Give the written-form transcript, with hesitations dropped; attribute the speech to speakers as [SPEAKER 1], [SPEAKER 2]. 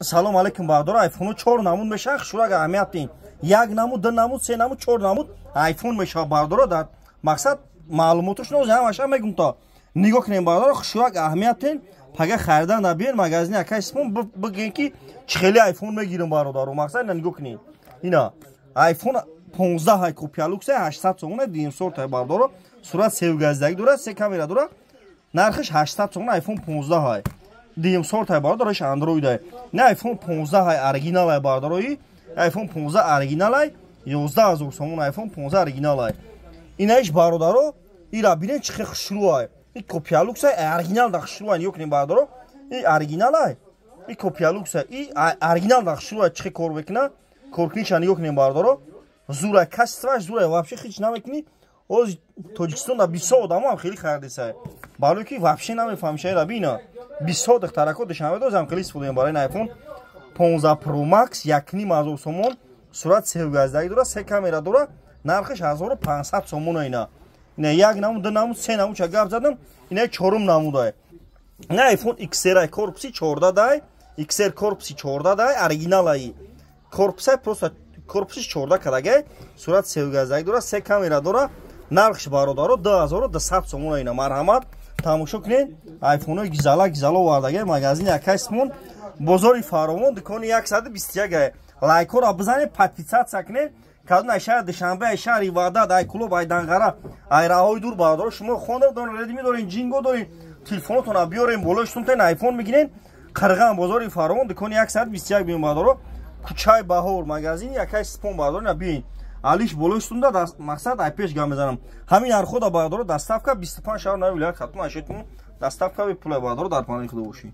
[SPEAKER 1] салом алейкум бардора айфону 4 намуд мешах шурага аҳамиятин 1 намуд 2 намуд 3 намуд 4 намуд айфон мешава бардора дар мақсад маълумотуш ноз ҳамаша мегум то нигоҳ кунем бардора шурага аҳамиятин пага харидан набиен магазини акасмон бигин ки чхели айфон мегирам бародаро мақсад нигоҳ кунем ина айфон 15 ҳай копия лукс 800 сомон дим сорт бардора сурат севгаздагӣ дора се камера дора нархиш 800 сомон айфон 15 ҳай дим сорт ҳай бардораш андроид ҳай не айфон 15 ҳай оригинал ҳай бардорои айфон 15 оригинал ҳай 11000 сомон айфон 15 оригинал ҳай инаиш бародаро ира бинен чихе хушрӯ ҳай и копия лукс ҳай оригинал да хушрӯ ҳай ёкнем бардоро и оригинал ҳай и копия лукс ҳай и оригинал да хушрӯ ҳай чихе кор мекуна коркунишан ёкнем бардоро зура качестваш зура вообще хич намекуни оз тоҷикистонда бисо одамам хеле хардисай балоки вообще намефаҳмишай рабина бисо духтаракоташ ҳамедозам хеле истифодаем барои айфон 15 pro max 1,5 сомон сурат севгаздагӣ дора се камера дора нархиш 1500 сомон айна ина 1 намуд 2 намуд 3 намуд гап задам ина 4 намуд ай ина айфон XR корпуси 14 дай XR корпуси 14 дай оригинал ай корпусай просто корпусиш 14 кадагай сурат севгаздагӣ дора се камера дора нархиш бародаро 2200 сомон айна марҳамат тамошо кунед айфонои гизала вардагаи магазини акасмон бозори фаровон дукони 121 ай лайкора бизанед подписатсия кунед кадун ай шаҳри душанбе ай шаҳри ваҳдат ай клуб ай данғара ай раҳои дур бародаро шумо хонда дорен редми дорен ҷинго дорен телефонотона биёрен болоштунтен айфон мегирен қирған бозори фаровон дукони 121 биён бародаро кучаи баҳор магазини якай спон бардорина биёин алиш болоштунда мақсад ай пеш гам мезанам ҳамин нархода бародаро доставка 25 шаҳр нави вилоят хатум ашетмон доставка пулай бародаро дар панои худо бошӣ